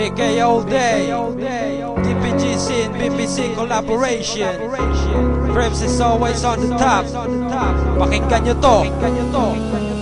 BK all day, DPG scene, BBC collaboration. Frames is always on the top. Pakinggan nyo to.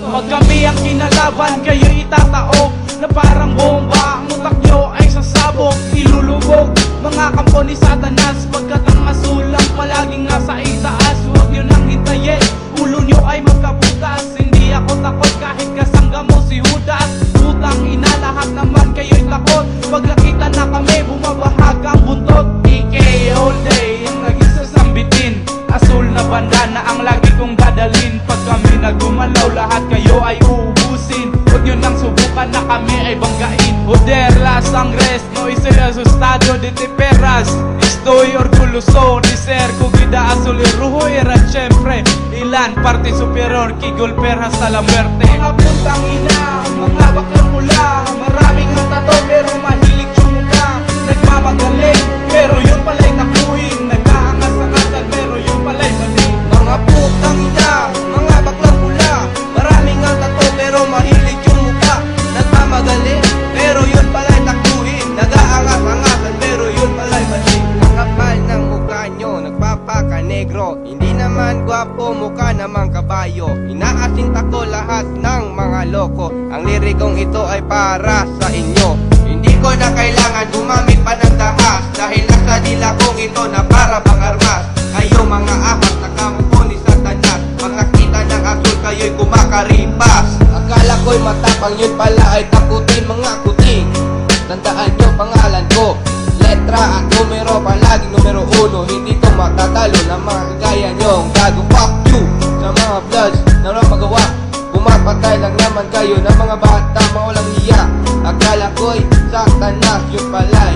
Pag kami ang kinalaban, kayo itataog na parang bomba. Ang utak nyo ay sasabog, ilulubog. Mga kampo ni Satanas, pagkat ang masulang palaging nasa itaas. Huwag nyo nang hintayin, ulo nyo ay magkabutas. Hindi ako takot kahit kasangga mo si Judas. Putang ina, lahat naman kayo'y takot. Pag nakita na kami, bumabahag ang buntot. BK all day, ang naging sasambitin. Asul na banda na ang lagi kong dadalin. Pag kami nagumalaw, lahat kayo ay uubusin. Huwag nyo nang subukan na kami ay banggain. Joder, las sangres, no hice el asustado de te perras. Estoy orgulloso de ser cogida azul y rojo. Eran siempre ilan parte superior que golpear hasta la muerte. Mga puntang ina, mga baklang mula. Maraming ang tato pero mahilig tsumuka. Nagmamagaling pero yun pala'y takuhin. Nag-aangas-angasan pero yun pala'y mali. Mga putang ina, mga baklang mula. Maraming ang tato pero mahilig tsumuka. Nagmamagaling pero yun pala'y takuhin. Nag-aangas-angasan pero yun pala'y mali. Ang kapal ng mukha nyo, nagpapaka-negro. Hindi naman gwapo, mukha namang kabayo. Inaasinta ko lahat ng mga loko. Ang lirikong ito ay para sa inyo. Hindi ko na kailangan gumamit pa ng dahas, dahil nasa dila kong ito na para bang armas. Kayo mga ahas na kampo ni Satanas, pag nakita ng asul kayo'y kumakaripas. Akala ko'y matapang, yun pala ay takutin mga kuting. Tandaan nyo pangalan ko, letra at numero, palaging numero 1. Hindi ko matatalo na mga kagaya nyong gago. Fuck you sa mga bloods na walang magawa. Pumapatay lang naman kayo ng mga bata mawalang hiya. Akala ko'y Satanas, yun pala'y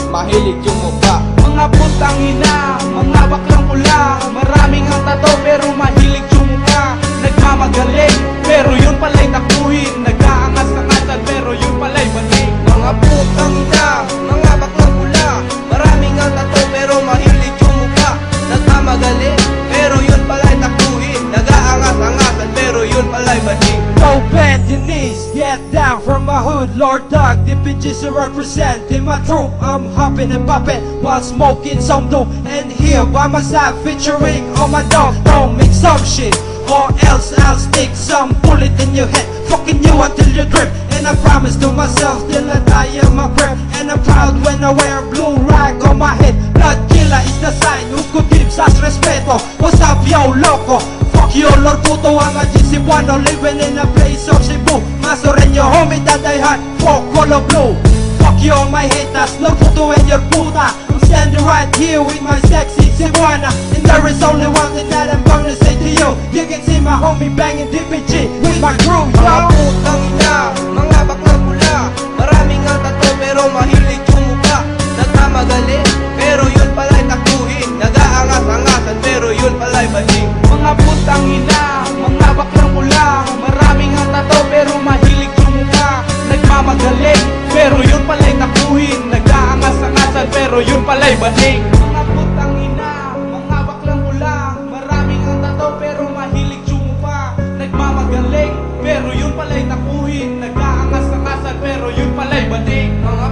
mahilig yung mukha. Mga putang ina, mga baklang pula. Maraming ang tato pero mahilig tsumuka. Nagmamagaling pero yun pala'y takuhin. Nag-aangas-angasan pero yun pala'y mali. Mga putang ina, mga baklang pula. Maraming ang tato pero mahilig tsumuka. Nagmamagaling pero yun pala'y takuhin. Nag-aangas-angasan pero yun pala'y mali. Go bend your knees, get down from my hood, Lord Dog. The bitches I represent in my troop. I'm hopping and popping while smoking some dope. And here by my side, featuring all my dog. Don't make some shit, or else I'll stick some bullet in your head, fucking you until you drip. And I promise to myself till I die in my grip. And I'm proud when I wear blue rag on my head. Blood killer is the sign, who could give such respeto? What's up, yo, loco? Fuck you, Lord Puto, I'm a GC Buano, living in a place of Cebu. Masoreño, homie, that I had, fuck color blue. Fuck you, all my haters, Lord Puto and your puta. I'm standing right here with my sexy Cebuana. And there is only one thing that I'm gonna say to you. You can see my homie banging DPG with my crew, Mga yo. putang ina, mga baklang pula. Maraming ang tato pero mahilig tsumuka. Nagmamagaling pero yun pala'y takuhin. Nag-aangas-angasan pero yun pala'y mali. Mga putang ina, mga baklang pula. Maraming ang tato pero mahilig tsumuka. Nagmamagaling pero yun pala'y takuhin. Nag-aangas-angasan pero yun pala'y baling. Mga putang ina, mga baklang pula. Maraming ang tato pero mahilig tsumuka. Nagmamagaling pero yun pala'y takuhin. Nag-aangas-angasan pero yun pala'y baling. Mga